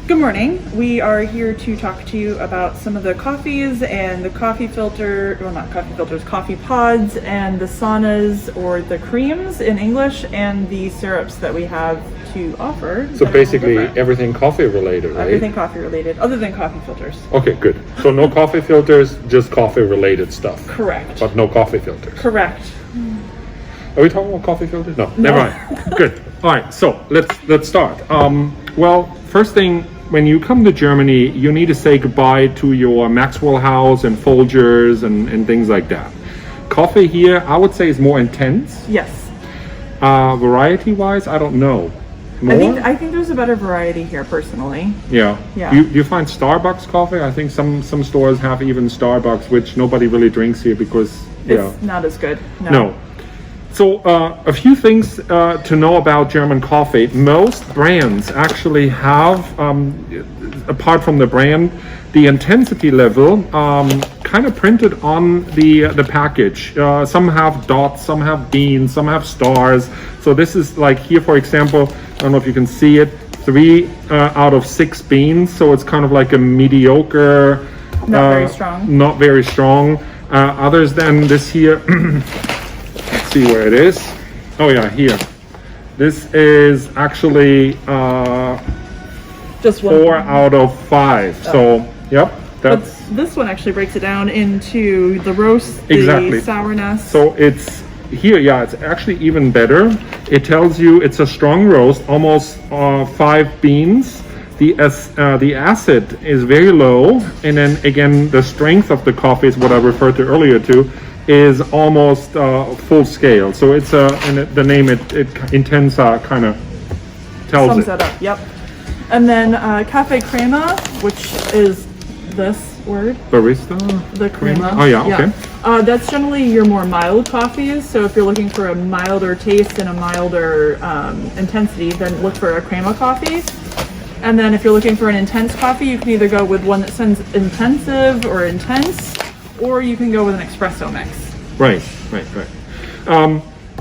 Good morning. We are here to talk to you about some of the coffees and the coffee filter, well not coffee filters, coffee pods and the saunas or the creams in English and the syrups that we have to offer. So basically everything coffee related, right? Everything coffee related, other than coffee filters. Okay, good. So no coffee filters, just coffee related stuff. Correct. But no coffee filters. Correct. Are we talking about coffee filters? No, never mind. Good. All right, so let's start. Well, first thing, when you come to Germany, you need to say goodbye to your Maxwell House and Folgers and things like that. Coffee here, I would say, is more intense. Yes. Variety-wise, I don't know. More? I think there's a better variety here, personally. Yeah. Yeah. You find Starbucks coffee? I think some stores have even Starbucks, which nobody really drinks here because It's not as good. No. So a few things to know about German coffee. Most brands actually have, apart from the brand, the intensity level kind of printed on the package. Some have dots, some have beans, some have stars. So this is like here, for example, I don't know if you can see it, 3 out of 6 beans. So it's kind of like a mediocre. Not very strong. Not very strong. Others than this here. Let's see where it is. Oh yeah, here. This is actually just 4 out of 5. Oh. So yep, that's this one actually breaks it down into the roast, exactly. the sourness. So it's here, yeah, it's actually even better. It tells you it's a strong roast, almost 5 beans. The acid is very low, and then again, the strength of the coffee is what I referred to earlier to, is almost full scale. So it's and the name it Intensa kind of tells Sums it. that up. Yep. And then cafe crema, which is this word. Barista. The crema. Oh yeah. Okay. That's generally your more mild coffees. So if you're looking for a milder taste and a milder intensity, then look for a crema coffee. And then if you're looking for an intense coffee, you can either go with one that says intensive or intense, or you can go with an espresso mix. Right.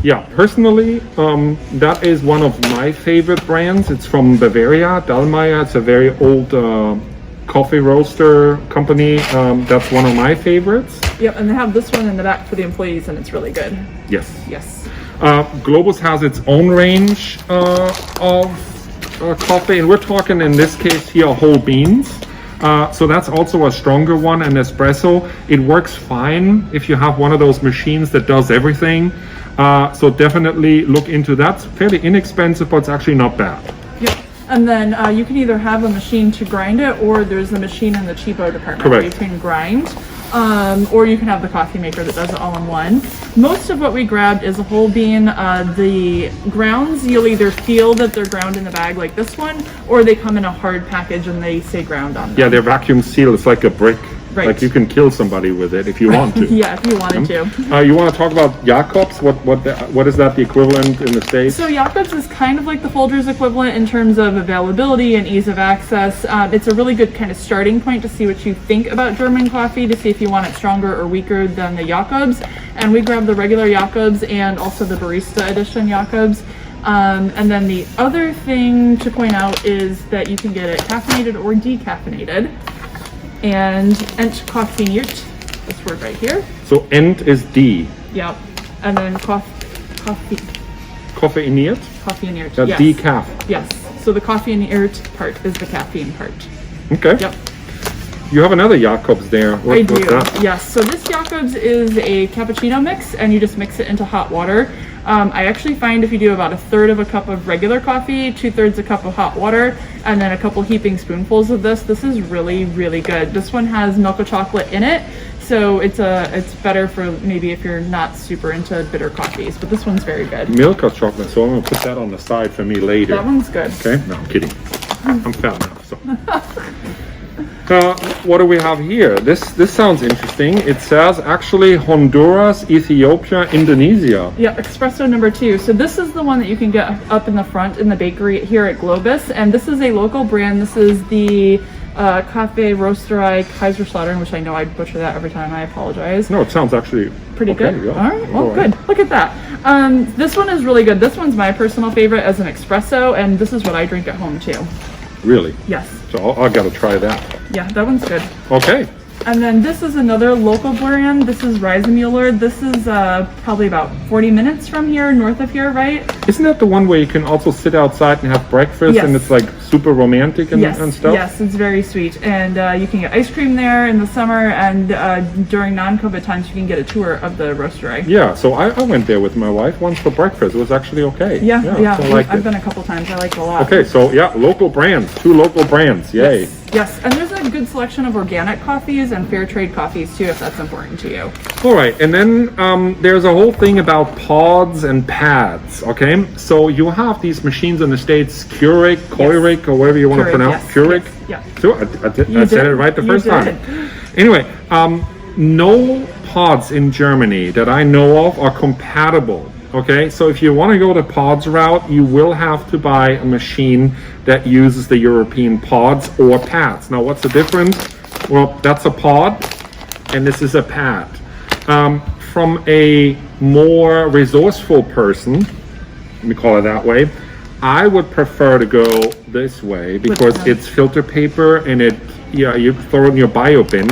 Yeah, personally, that is one of my favorite brands. It's from Bavaria, Dallmayr. It's a very old coffee roaster company. That's one of my favorites. Yep, and they have this one in the back for the employees, and it's really good. Yes. Yes. Globus has its own range of coffee, and we're talking in this case here whole beans. So that's also a stronger one, an espresso. It works fine if you have one of those machines that does everything. So definitely look into that. It's fairly inexpensive, but it's actually not bad. Yep. And then you can either have a machine to grind it, or there's a machine in the cheapo department Correct. where you can grind. Or you can have the coffee maker that does it all in one. Most of what we grabbed is a whole bean. The grounds, you'll either feel that they're ground in the bag like this one, or they come in a hard package and they say ground on them. Yeah, they're vacuum sealed. It's like a brick. Right. Like you can kill somebody with it if you want to. Yeah, if you wanted to. You want to talk about Jacobs? What is that the equivalent in the States? So Jacobs is kind of like the Folgers equivalent in terms of availability and ease of access. It's a really good kind of starting point to see what you think about German coffee, to see if you want it stronger or weaker than the Jacobs. And we grabbed the regular Jacobs and also the barista edition Jacobs. And then the other thing to point out is that you can get it caffeinated or decaffeinated. And entkoffiniert, this word right here. So ent is D. Yep. And then Coffeiniert? Coffeiniert, That's yes. decaf. Yes. So the coffeiniert part is the caffeine part. Okay. Yep. You have another Jacobs there. I do. What's that? Yes. So this Jacobs is a cappuccino mix, and you just mix it into hot water. I actually find if you do about 1/3 of a cup of regular coffee, 2/3 a cup of hot water, and then a couple heaping spoonfuls of this is really, really good. This one has milk chocolate in it, so it's better for maybe if you're not super into bitter coffees. But this one's very good. Milk or chocolate? So I'm gonna put that on the side for me later. That one's good. Okay. No, I'm kidding. I'm fat enough. So. What do we have here? This sounds interesting. It says actually Honduras, Ethiopia, Indonesia. Yeah, espresso number 2. So this is the one that you can get up in the front in the bakery here at Globus, and this is a local brand. This is the Cafe Roasterei Kaiserslautern, which I know I butcher that every time. I apologize. No, it sounds actually pretty okay, good. Yeah. All right, well, good. Look at that. This one is really good. This one's my personal favorite as an espresso, and this is what I drink at home too. Really? Yes. So I gotta try that. Yeah, that one's good. Okay. And then this is another local brand. This is Reisemüller. This is probably about 40 minutes from here, north of here, right? Isn't that the one where you can also sit outside and have breakfast and it's like super romantic and stuff? Yes, it's very sweet. And you can get ice cream there in the summer, and during non-COVID times, you can get a tour of the roastery. Yeah, so I went there with my wife once for breakfast. It was actually okay. Yeah. So I liked I've it. been a couple times. I like it a lot. Okay, so yeah, local brands, 2 local brands, yay. Yes, and there's a good selection of organic coffees and fair trade coffees too, if that's important to you. All right, and then there's a whole thing about pods and pads, okay? So you have these machines in the States, Keurig, Keurig, or whatever you want to pronounce. Keurig? Yes. So I said it right the first time. Anyway, no pods in Germany that I know of are compatible. Okay, so if you want to go the pods route, you will have to buy a machine that uses the European pods or pads. Now, what's the difference? Well, that's a pod, and this is a pad. From a more resourceful person, let me call it that way, I would prefer to go this way because it's filter paper and you throw it in your bio bin.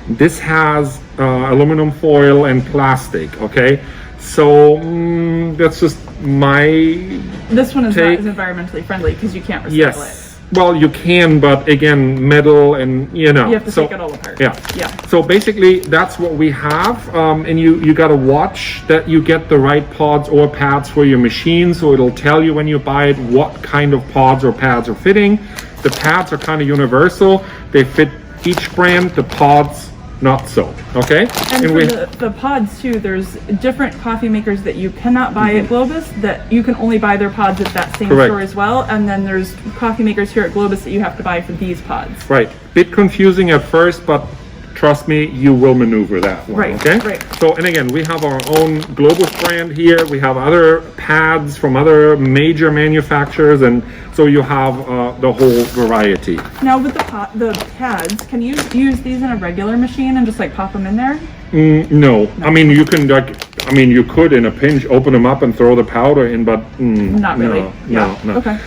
This has aluminum foil and plastic, okay? So that's just my This one is take. not as environmentally friendly because you can't recycle Yes. Well, you can, but again, metal and it. You have to take it all apart. Yeah. Yeah. So basically, that's what we have, and you got to watch that you get the right pods or pads for your machine. So it'll tell you when you buy it what kind of pods or pads are fitting. The pads are kind of universal; they fit each brand. The pods, not so. Okay. And for the pods too, there's different coffee makers that you cannot buy at Globus that you can only buy their pods at that same store as well. And then there's coffee makers here at Globus that you have to buy for these pods. Right. Bit confusing at first, but trust me, you will maneuver that one. Right, Okay. right. So, and again, we have our own Globus brand here. We have other pads from other major manufacturers, and so you have the whole variety. Now with the pads, can you use these in a regular machine and just like pop them in there? No. I mean, you can you could in a pinch open them up and throw the powder in, but Not really. No. Okay.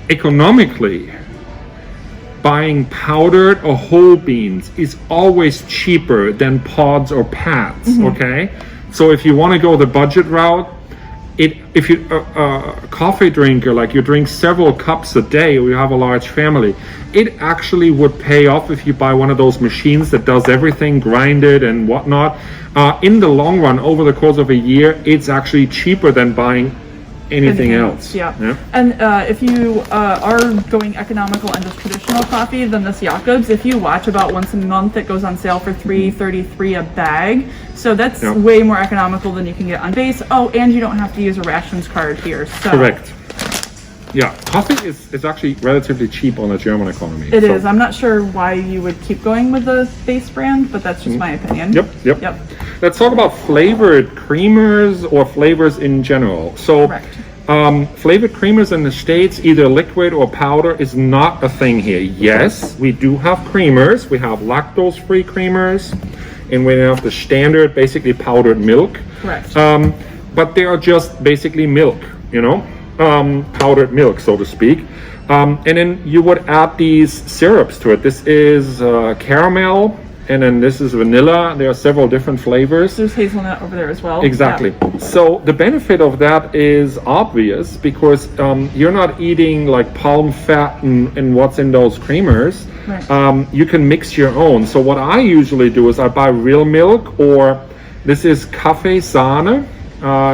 Economically, buying powdered or whole beans is always cheaper than pods or pads. Okay, so if you want to go the budget route, if you a coffee drinker, like you drink several cups a day or you have a large family, it actually would pay off if you buy one of those machines that does everything, grinded and whatnot. In the long run, over the course of a year, it's actually cheaper than buying anything else. Yeah. And if you are going economical and just traditional coffee, then this Jacobs, if you watch, about once a month, it goes on sale for $3.33 a bag. So that's way more economical than you can get on base. Oh, and you don't have to use a rations card here. So. Correct. Yeah, coffee is actually relatively cheap on the German economy. It is. I'm not sure why you would keep going with the base brand, but that's just my opinion. Yep. Let's talk about flavored creamers or flavors in general. So, flavored creamers in the States, either liquid or powder, is not a thing here. Yes, we do have creamers. We have lactose-free creamers, and we have the standard, basically powdered milk. Correct. But they are just basically milk, powdered milk, so to speak. And then you would add these syrups to it. This is caramel, and then this is vanilla. There are several different flavors. There's hazelnut over there as well. Exactly. Yeah. So the benefit of that is obvious because you're not eating like palm fat and what's in those creamers. Right. You can mix your own. So what I usually do is I buy real milk, or this is Kaffee Sahne.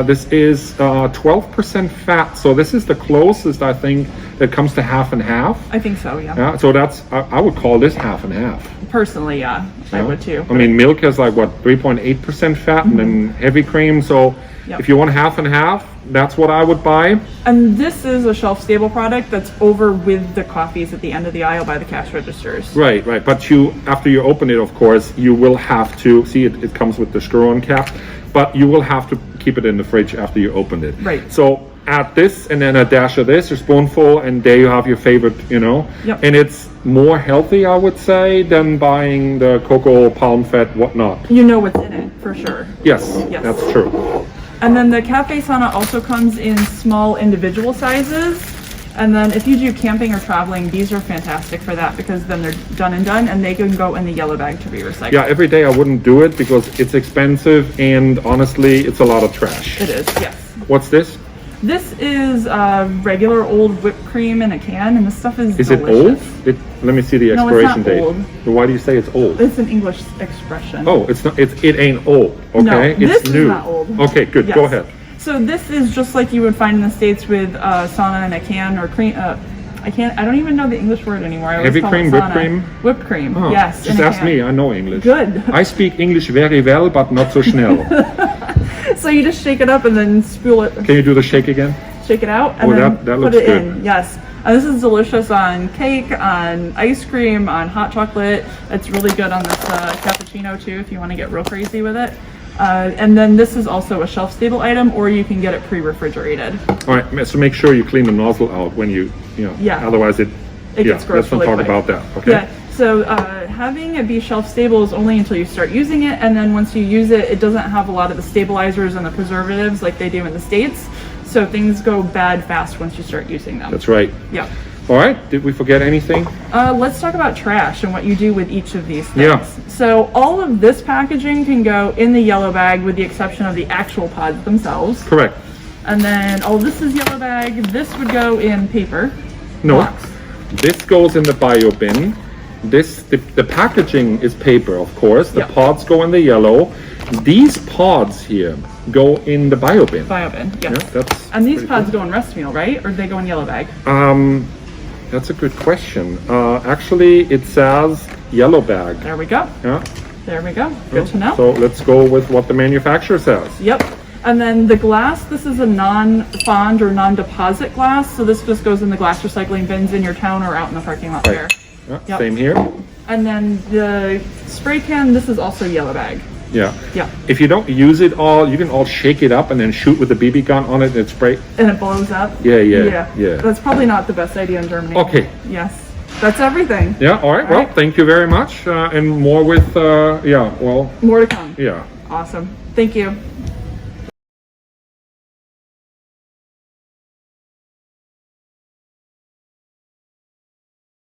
This is 12% fat. So this is the closest, I think, that comes to half and half. I think so, yeah. So that's, I would call this half and half. Personally, yeah, I would too. I mean, milk has like what, 3.8% fat, and then heavy cream. So if you want half and half, that's what I would buy. And this is a shelf-stable product that's over with the coffees at the end of the aisle by the cash registers. Right. But after you open it, of course, you will have to see it comes with the screw-on cap, but you will have to keep it in the fridge after you open it. Right. So add this and then a dash of this, a spoonful, and there you have your favorite, Yep. And it's more healthy, I would say, than buying the cocoa, palm fat, whatnot. You know what's in it, for sure. Yes. That's true. And then the Cafe Sana also comes in small individual sizes. And then if you do camping or traveling, these are fantastic for that because then they're done and they can go in the yellow bag to be recycled. Yeah, every day I wouldn't do it because it's expensive and honestly, it's a lot of trash. It is, yes. What's this? This is regular old whipped cream in a can, and this stuff is Is it delicious. old? Let me see the No, it's expiration not date. old. Why do you say it's old? It's an English expression. Oh, it's not. It ain't old. Okay, No, it's this is new. not old. Okay, good. Yes. Go ahead. So this is just like you would find in the States with sauna in a can or cream. I don't even know the English word anymore. I always Heavy call cream, it whipped sauna. cream? Whipped cream. Oh, Yes. just in a ask can. me. I know English. Good. I speak English very well, but not so schnell. So you just shake it up and then spool it. Can you do the shake again? Shake it out and Oh, then that put looks it good. in. Yes. And this is delicious on cake, on ice cream, on hot chocolate. It's really good on this cappuccino too if you want to get real crazy with it. And then this is also a shelf-stable item, or you can get it pre-refrigerated. All right. So make sure you clean the nozzle out when you know. Yeah. Otherwise, it gets gross Let's not really talk quick. about that. Okay. Yeah. So having it be shelf-stable is only until you start using it, and then once you use it, it doesn't have a lot of the stabilizers and the preservatives like they do in the States. So things go bad fast once you start using them. That's right. Yeah. All right. Did we forget anything? Let's talk about trash and what you do with each of these things. Yeah. So all of this packaging can go in the yellow bag with the exception of the actual pods themselves. Correct. And then all this is yellow bag. This would go in paper. No. Box. This goes in the bio bin. The packaging is paper, of course. The Yep. pods go in the yellow. These pods here go in the bio bin. Bio bin. Yes. Yeah, that's And these pretty pods go in rest meal, right? Or they go in yellow bag? cool. That's a good question. Actually, it says yellow bag. There we go. Yeah. There we go. Good to know. So let's go with what the manufacturer says. Yep. And then the glass, this is a non-fond or non-deposit glass. So this just goes in the glass recycling bins in your town or out in the parking lot there. Yeah, Yep. Same here. And then the spray can, this is also yellow bag. Yeah. Yeah. If you don't use it all, you can all shake it up and then shoot with a BB gun on it and spray. And it blows up. Yeah. That's probably not the best idea in Germany. Okay. Yes. That's everything. Yeah. All right. Well, right. thank you very much. And more with, More to come. yeah. Awesome. Thank you.